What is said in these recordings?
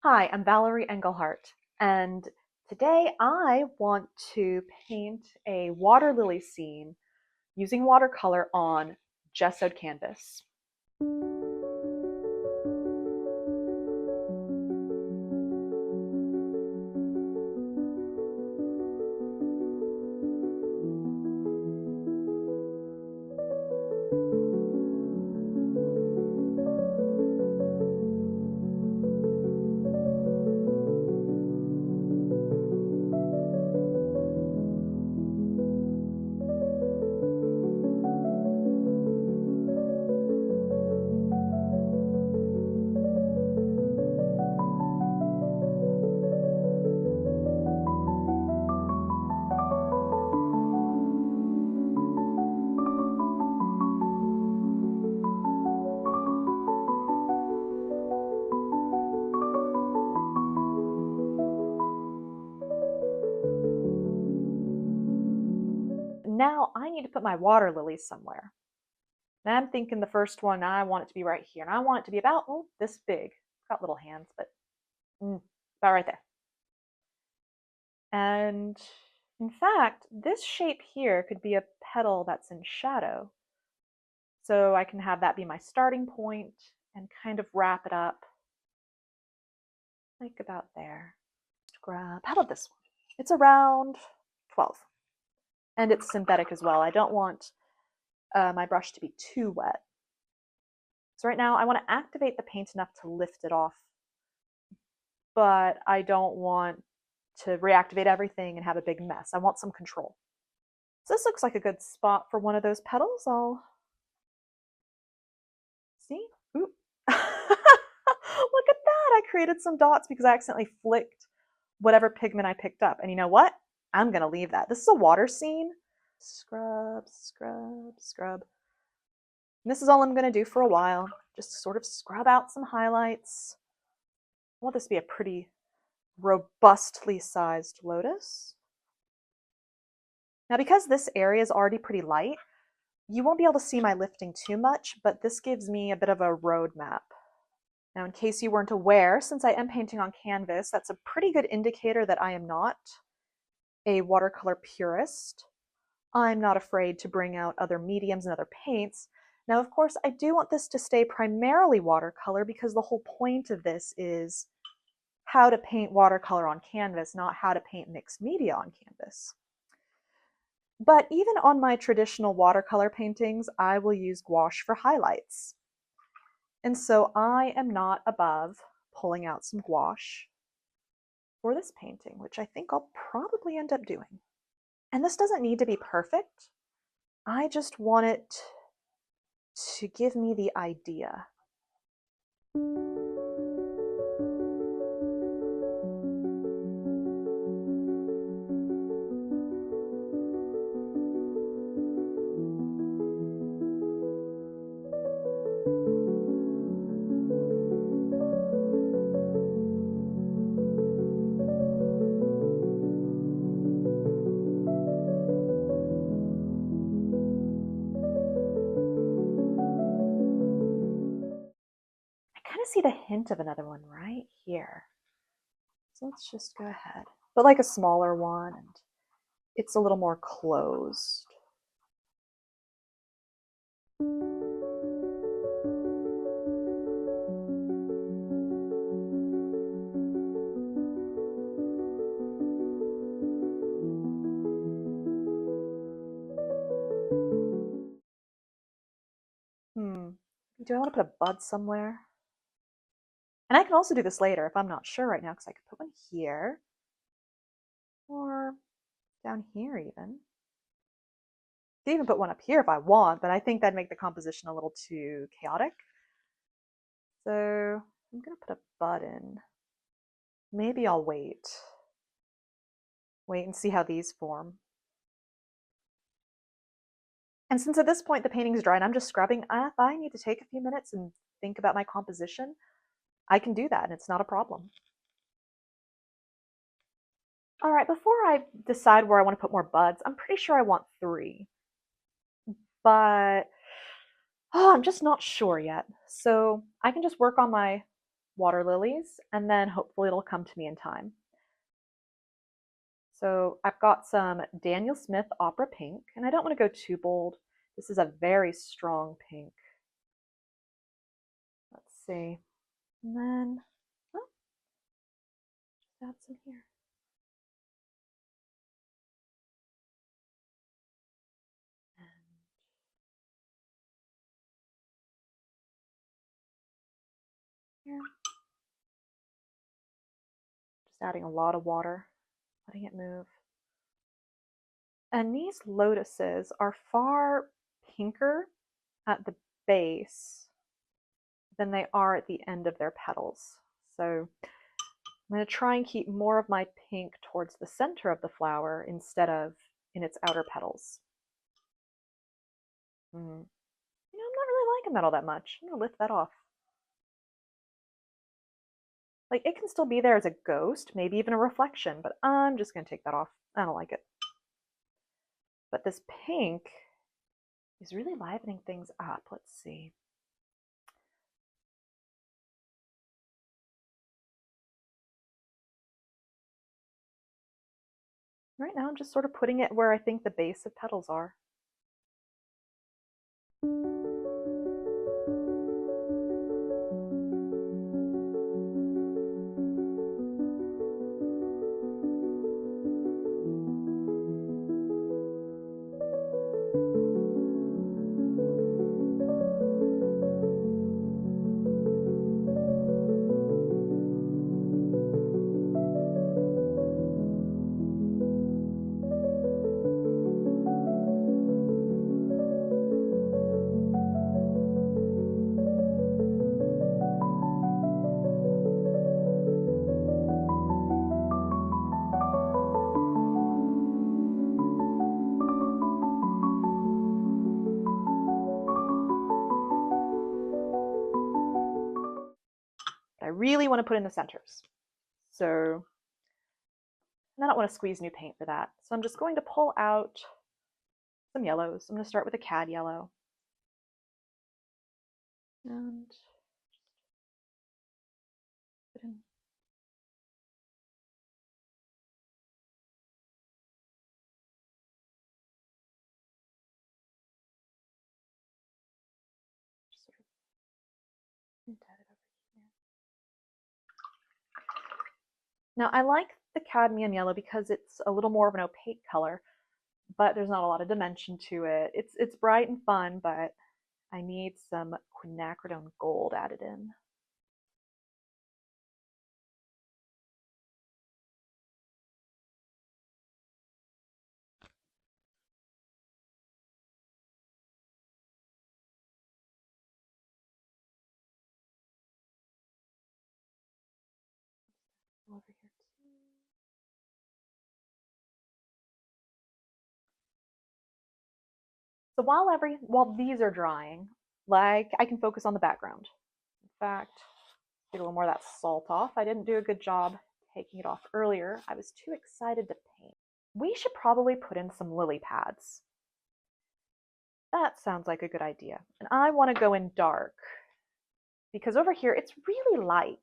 Hi, I'm Valerie Engelhart, and today I want to paint a water lily scene using watercolor on gessoed canvas. Now I need to put my water lilies somewhere. And I'm thinking the first one, I want it to be right here, and I want it to be about this big. Got little hands, but about right there. And in fact, this shape here could be a petal that's in shadow. So I can have that be my starting point and kind of wrap it up like about there. Grab, how about this one? It's around 12. And it's synthetic as well. I don't want my brush to be too wet. So right now I want to activate the paint enough to lift it off, but I don't want to reactivate everything and have a big mess. I want some control. So this looks like a good spot for one of those petals. I'll see. Ooh. Look at that. I created some dots because I accidentally flicked whatever pigment I picked up. And you know what? I'm going to leave that. This is a water scene. Scrub, scrub, scrub. And this is all I'm going to do for a while. Just sort of scrub out some highlights. I want this to be a pretty robustly sized lotus. Now, because this area is already pretty light, you won't be able to see my lifting too much, but this gives me a bit of a roadmap. Now, in case you weren't aware, since I am painting on canvas, that's a pretty good indicator that I am not a watercolor purist. I'm not afraid to bring out other mediums and other paints. Now, of course, I do want this to stay primarily watercolor because the whole point of this is how to paint watercolor on canvas, not how to paint mixed media on canvas. But even on my traditional watercolor paintings, I will use gouache for highlights. And so I am not above pulling out some gouache for this painting, which I think I'll probably end up doing. And this doesn't need to be perfect. I just want it to give me the idea. See the hint of another one right here. So let's just go ahead. But like a smaller one, and it's a little more closed. Do I want to put a bud somewhere? And I can also do this later if I'm not sure right now, because I could put one here or down here even. I could even put one up here if I want, but I think that'd make the composition a little too chaotic. So I'm going to put a bud in. Maybe I'll wait. Wait and see how these form. And since at this point the painting's dry and I'm just scrubbing, if I need to take a few minutes and think about my composition, I can do that and it's not a problem. All right, before I decide where I want to put more buds, I'm pretty sure I want 3. But I'm just not sure yet. So I can just work on my water lilies, and then hopefully it'll come to me in time. So I've got some Daniel Smith Opera Pink, and I don't want to go too bold. This is a very strong pink. Let's see. And then, oh, just add some here. Here. Just adding a lot of water, letting it move. And these lotuses are far pinker at the base than they are at the end of their petals. So I'm going to try and keep more of my pink towards the center of the flower instead of in its outer petals. I'm not really liking that all that much. I'm going to lift that off. Like, it can still be there as a ghost, maybe even a reflection, but I'm just going to take that off. I don't like it. But this pink is really livening things up. Let's see. Right now, I'm just sort of putting it where I think the base of petals are. I really want to put in the centers. So I don't want to squeeze new paint for that. So I'm just going to pull out some yellows. I'm going to start with a cad yellow. And put in. Just sort of indent it over here. Now I like the cadmium yellow because it's a little more of an opaque color, but there's not a lot of dimension to it. It's bright and fun, but I need some quinacridone gold added in. Over here too. So while these are drying, like, I can focus on the background. In fact, get a little more of that salt off. I didn't do a good job taking it off earlier. I was too excited to paint. We should probably put in some lily pads. That sounds like a good idea. And I want to go in dark because over here it's really light.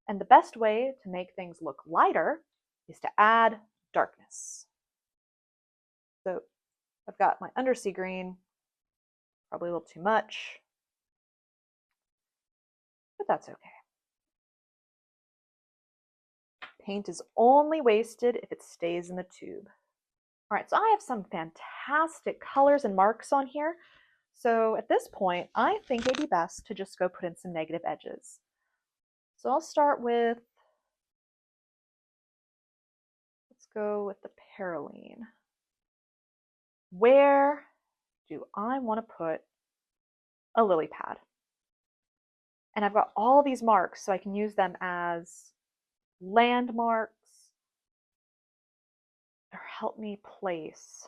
And the best way to make things look lighter is to add darkness. So I've got my undersea green, probably a little too much, but that's okay. Paint is only wasted if it stays in the tube. All right, so I have some fantastic colors and marks on here. So at this point, I think it'd be best to just go put in some negative edges. So I'll start with, let's go with the Paroline. Where do I want to put a lily pad? And I've got all these marks, so I can use them as landmarks or help me place.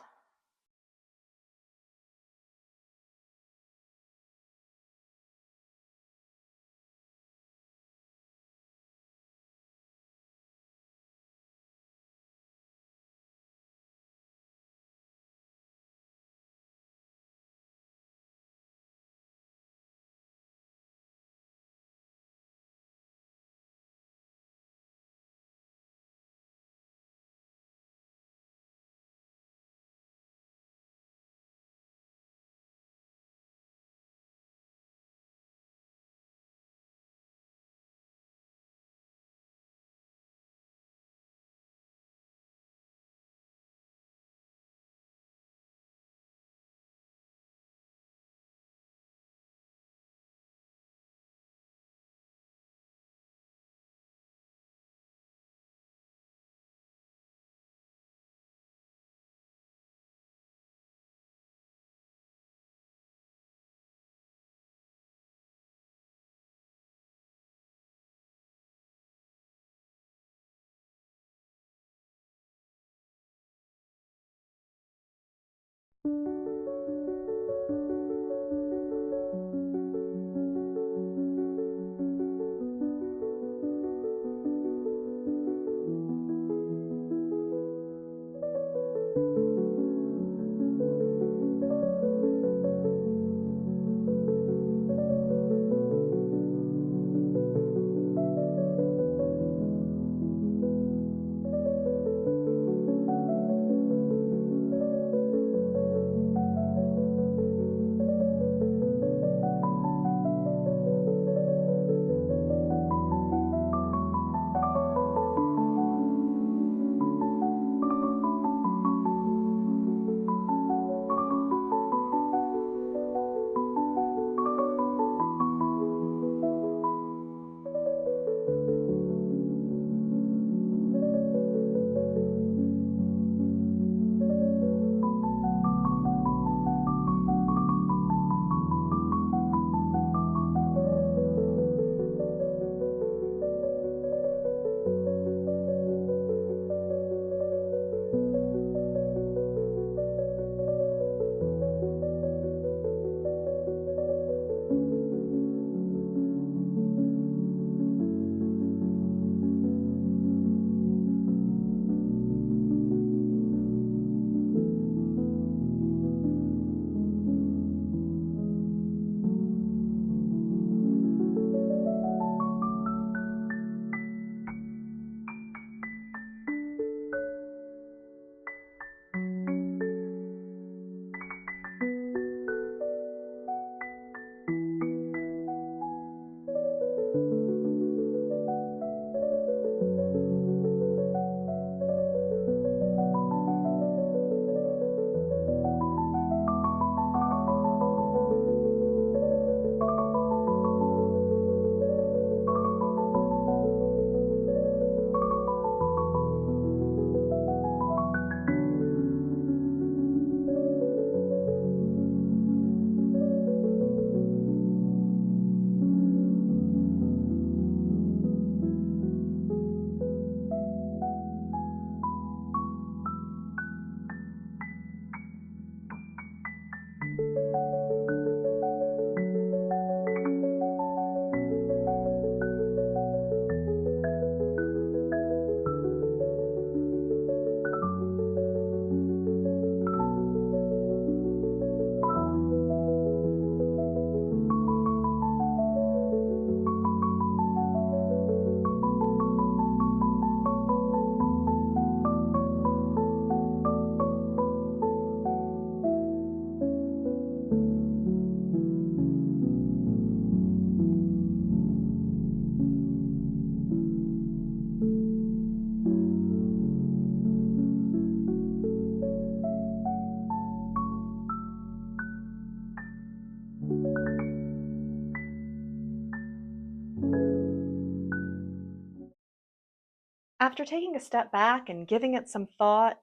After taking a step back and giving it some thought,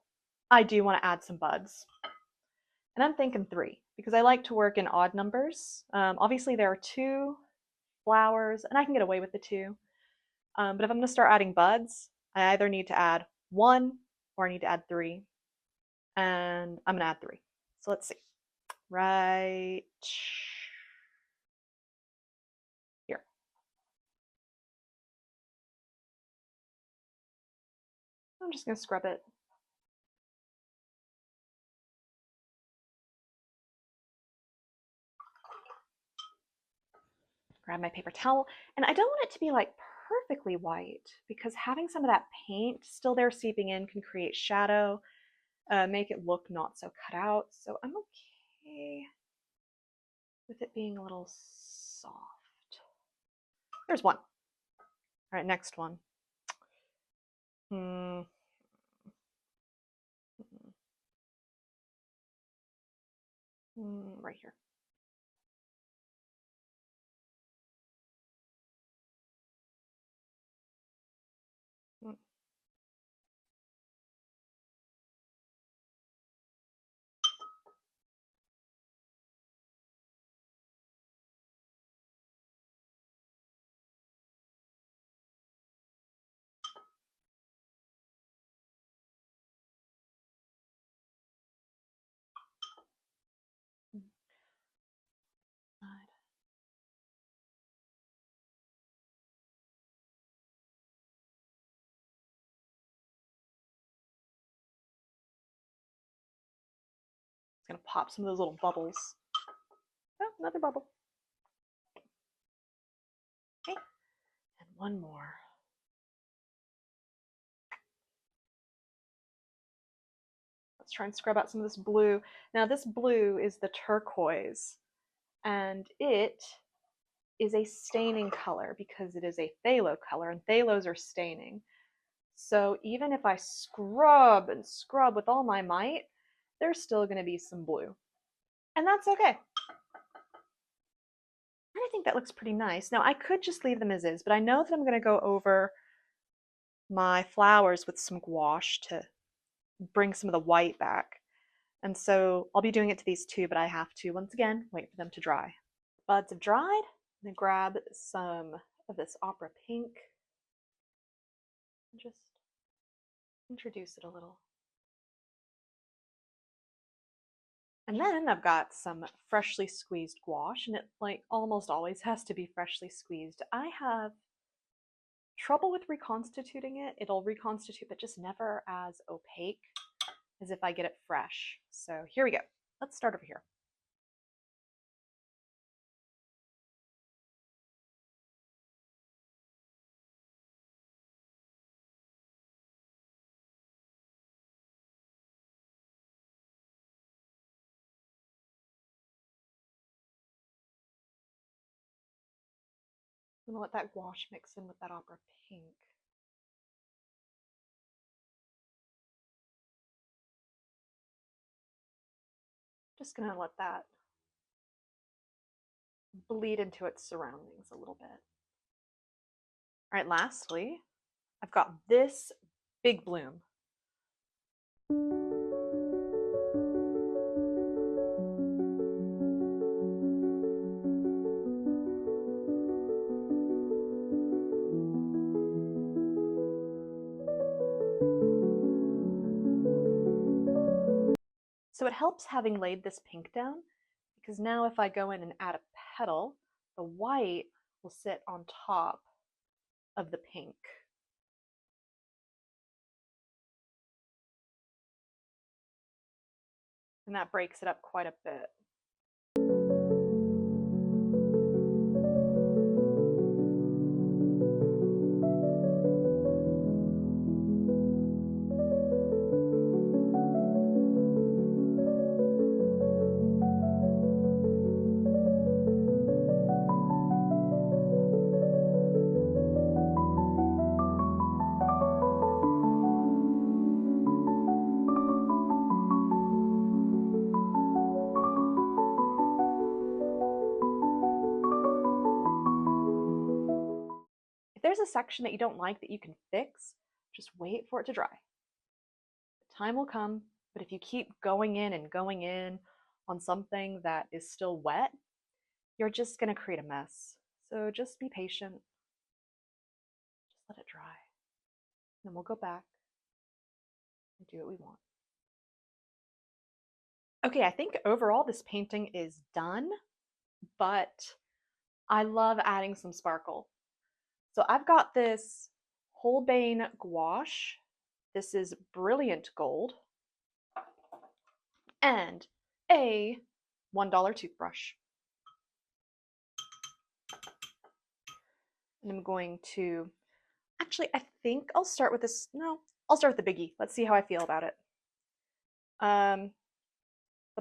I do want to add some buds. And I'm thinking 3 because I like to work in odd numbers. Obviously, there are 2 flowers, and I can get away with the 2. But if I'm going to start adding buds, I either need to add 1 or I need to add 3. And I'm going to add 3. So let's see. Right here. I'm just going to scrub it. Grab my paper towel, and I don't want it to be like perfectly white because having some of that paint still there seeping in can create shadow, make it look not so cut out. So I'm okay with it being a little soft. There's one. All right, next one. Right here. gonna pop some of those little bubbles. Oh, another bubble. Okay, and one more. Let's try and scrub out some of this blue. Now this blue is the turquoise, and it is a staining color because it is a phthalo color, and phthalos are staining. So even if I scrub and scrub with all my might, there's still going to be some blue. And that's okay. I think that looks pretty nice. Now I could just leave them as is, but I know that I'm going to go over my flowers with some gouache to bring some of the white back. And so I'll be doing it to these two, but I have to, once again, wait for them to dry. Buds have dried. I'm going to grab some of this opera pink and just introduce it a little. And then I've got some freshly squeezed gouache, and it like almost always has to be freshly squeezed. I have trouble with reconstituting it. It'll reconstitute, but just never as opaque as if I get it fresh. So here we go. Let's start over here. I'm gonna let that gouache mix in with that opera pink. Just gonna let that bleed into its surroundings a little bit. All right, lastly, I've got this big bloom. So it helps having laid this pink down, because now if I go in and add a petal, the white will sit on top of the pink. And that breaks it up quite a bit. If there's a section that you don't like that you can fix, just wait for it to dry. The time will come, but if you keep going in and going in on something that is still wet, you're just going to create a mess. So just be patient. Just let it dry. Then we'll go back and do what we want. Okay, I think overall this painting is done, but I love adding some sparkle. So I've got this Holbein gouache. This is brilliant gold. And a $1 toothbrush. And I'm going to, actually, I think I'll start with this. No, I'll start with the biggie. Let's see how I feel about it. The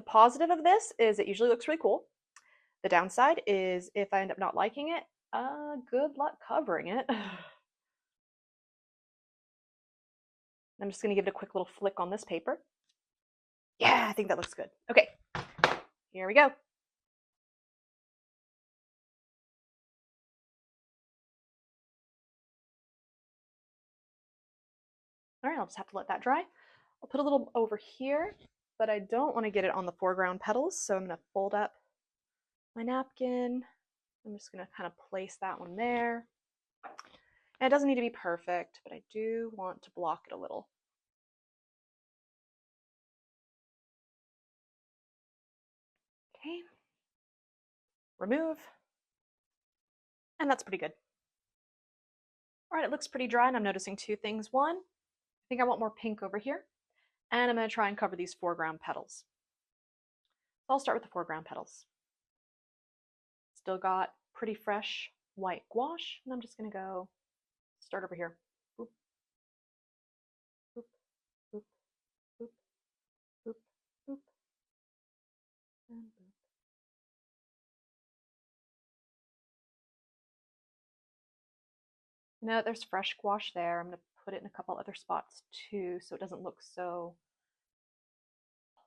positive of this is it usually looks really cool. The downside is if I end up not liking it, good luck covering it. I'm just going to give it a quick little flick on this paper. Yeah, I think that looks good. Okay, here we go. All right, I'll just have to let that dry. I'll put a little over here, but I don't want to get it on the foreground petals, so I'm going to fold up my napkin. I'm just going to kind of place that one there. And it doesn't need to be perfect, but I do want to block it a little. Okay. Remove. And that's pretty good. All right, it looks pretty dry, and I'm noticing two things. One, I think I want more pink over here, and I'm going to try and cover these foreground petals. I'll start with the foreground petals. Still got pretty fresh white gouache, and I'm just going to go start over here. Boop, boop, boop, boop, boop, boop, and boop. Now there's fresh gouache there. I'm going to put it in a couple other spots too, so it doesn't look so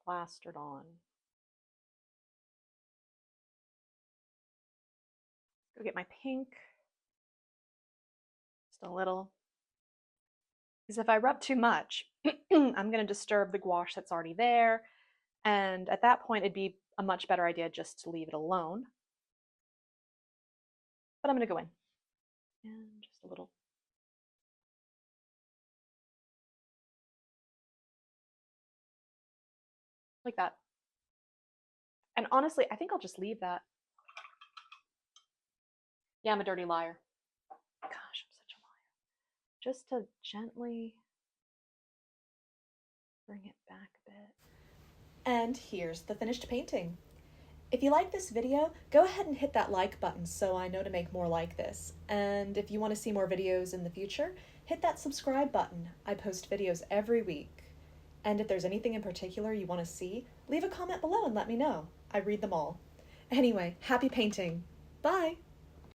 plastered on. Go get my pink, just a little. Because if I rub too much, I'm going to disturb the gouache that's already there, and at that point it'd be a much better idea just to leave it alone. But I'm going to go in, and just a little. Like that. And honestly, I think I'll just leave that. Yeah, I'm a dirty liar. Gosh, I'm such a liar. Just to gently bring it back a bit. And here's the finished painting. If you like this video, go ahead and hit that like button so I know to make more like this. And if you want to see more videos in the future, hit that subscribe button. I post videos every week. And if there's anything in particular you want to see, leave a comment below and let me know. I read them all. Anyway, happy painting. Bye!